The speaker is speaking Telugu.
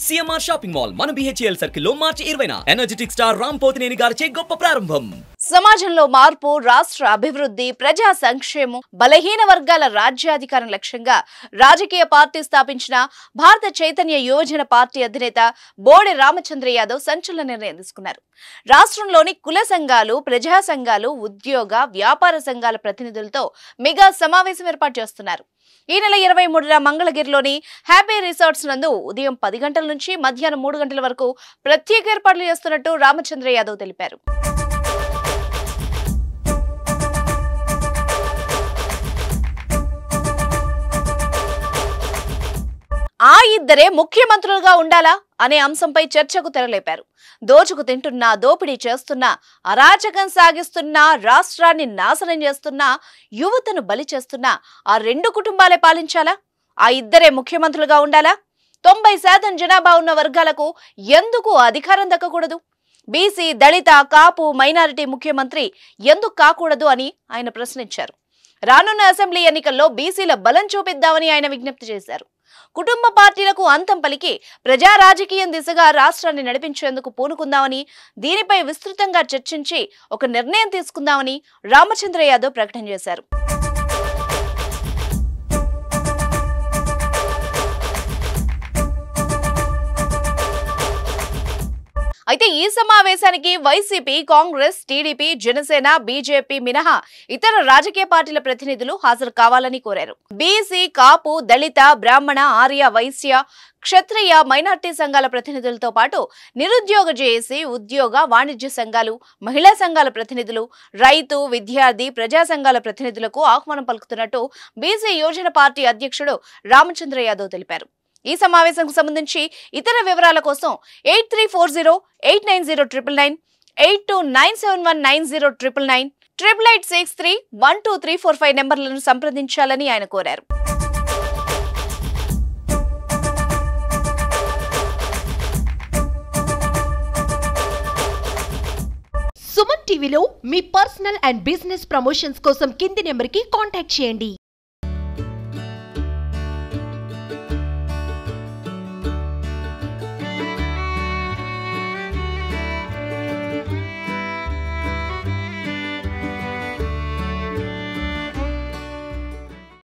సిఎంఆర్ షాపింగ్ మాల్ మన బిహెచ్ఎల్ సర్కిల్ లో మార్చి 20న ఎనర్జెటిక్ స్టార్ రామ్ పోతినేని గారిచే గొప్ప ప్రారంభం. సమాజంలో మార్పు, రాష్ట్ర అభివృద్ధి, ప్రజా సంక్షేమం, బలహీన వర్గాల రాజ్యాధికారం లక్ష్యంగా రాజకీయ పార్టీ స్థాపించిన భారత చైతన్య యువజన పార్టీ అధినేత బోడే రామచంద్ర యాదవ్ సంచలన నిర్ణయం తీసుకున్నారు. రాష్ట్రంలోని కుల సంఘాలు, ప్రజా సంఘాలు, ఉద్యోగ, వ్యాపార సంఘాల ప్రతినిధులతో మెగా సమావేశం ఏర్పాటు చేస్తున్నారు. ఈ నెల 23న మంగళగిరిలోని హ్యాపీ రిసార్ట్స్ నందు ఉదయం 10 గంటల నుంచి మధ్యాహ్నం 3 గంటల వరకు ప్రత్యేక ఏర్పాట్లు చేస్తున్నట్టు రామచంద్ర యాదవ్ తెలిపారు. ఆ ఇద్దరే ముఖ్యమంత్రులుగా ఉండాలా అనే అంశంపై చర్చకు తెరలేపారు. దోచుకు తింటున్నా, దోపిడీ చేస్తున్నా, అరాచకం సాగిస్తున్నా, రాష్ట్రాన్ని నాశనం చేస్తున్నా, యువతను బలి చేస్తున్నా ఆ రెండు కుటుంబాలే పాలించాలా? ఆ ఇద్దరే ముఖ్యమంత్రులుగా ఉండాలా? 90% జనాభా ఉన్న వర్గాలకు ఎందుకు అధికారం దక్కకూడదు? బీసీ, దళిత, కాపు, మైనారిటీ ముఖ్యమంత్రి ఎందుకు కాకూడదు అని ఆయన ప్రశ్నించారు. రానున్న అసెంబ్లీ ఎన్నికల్లో బీసీల బలం చూపిద్దామని ఆయన విజ్ఞప్తి చేశారు. కుటుంబ పార్టీలకు అంతం పలికి ప్రజా రాజకీయం దిశగా రాష్ట్రాన్ని నడిపించేందుకు పూనుకుందామని, దీనిపై విస్తృతంగా చర్చించి ఒక నిర్ణయం తీసుకుందామని రామచంద్ర యాదవ్ ప్రకటన చేశారు. అయితే ఈ సమావేశానికి YCP, Congress, TDP, Janasena, BJP మినహా ఇతర రాజకీయ పార్టీల ప్రతినిధులు హాజరు కావాలని కోరారు. బీసీ, కాపు, దళిత, బ్రాహ్మణ, ఆర్య, వైశ్య, క్షత్రియ, మైనార్టీ సంఘాల ప్రతినిధులతో పాటు నిరుద్యోగ జేఏసీ, ఉద్యోగ, వాణిజ్య సంఘాలు, మహిళా సంఘాల ప్రతినిధులు, రైతు, విద్యార్థి, ప్రజా సంఘాల ప్రతినిధులకు ఆహ్వానం పలుకుతున్నట్టు బీసీ యువజన పార్టీ అధ్యక్షుడు రామచంద్ర యాదవ్ తెలిపారు. ఈ సమావేశంకు సంబంధించి ఇతర వివరాల కోసం 8340890999, 8297190999, 8863122345 నెంబర్లను సంప్రదించాలని ఆయన కోరారు. సుమన్ టీవీలో మీ పర్సనల్ అండ్ బిజినెస్ ప్రమోషన్స్ కోసం కింది నెంబర్కి కాంటాక్ట్ చేయండి.